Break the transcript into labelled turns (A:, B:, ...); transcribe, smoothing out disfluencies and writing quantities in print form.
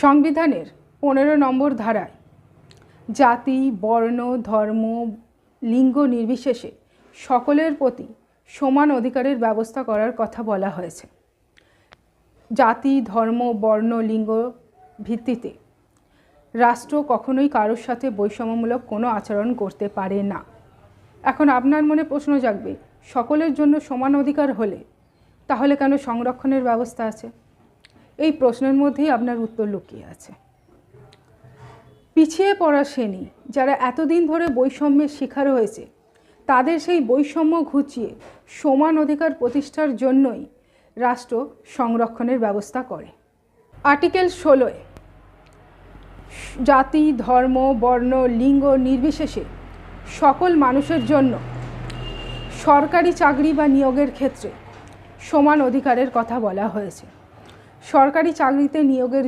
A: সংবিধানের 15 নম্বর ধারায় জাতি, বর্ণ, ধর্ম, লিঙ্গ নির্বিশেষে সকলের প্রতি সমান অধিকারের ব্যবস্থা করার কথা বলা হয়েছে। জাতি, ধর্ম, বর্ণ, লিঙ্গ ভিত্তিতে রাষ্ট্র কখনোই কারোর সাথে বৈষম্যমূলক কোনো আচরণ করতে পারে না। এখন আপনার মনে প্রশ্ন জাগবে, সকলের জন্য সমান অধিকার হলে তাহলে কেন সংরক্ষণের ব্যবস্থা আছে? এই প্রশ্নের মধ্যেই আপনার উত্তর লুকিয়ে আছে। পিছিয়ে পড়া শ্রেণী যারা এতদিন ধরে বৈষম্যের শিকার হয়েছে, তাদের সেই বৈষম্য ঘুচিয়ে সমান অধিকার প্রতিষ্ঠার জন্যই রাষ্ট্র সংরক্ষণের ব্যবস্থা করে। আর্টিকেল 16 জাতি, ধর্ম, বর্ণ, লিঙ্গ নির্বিশেষে সকল মানুষের জন্য সরকারি চাকরি বা নিয়োগের ক্ষেত্রে সমান অধিকারের কথা বলা হয়েছে। সরকারি চাকরিতে নিয়োগের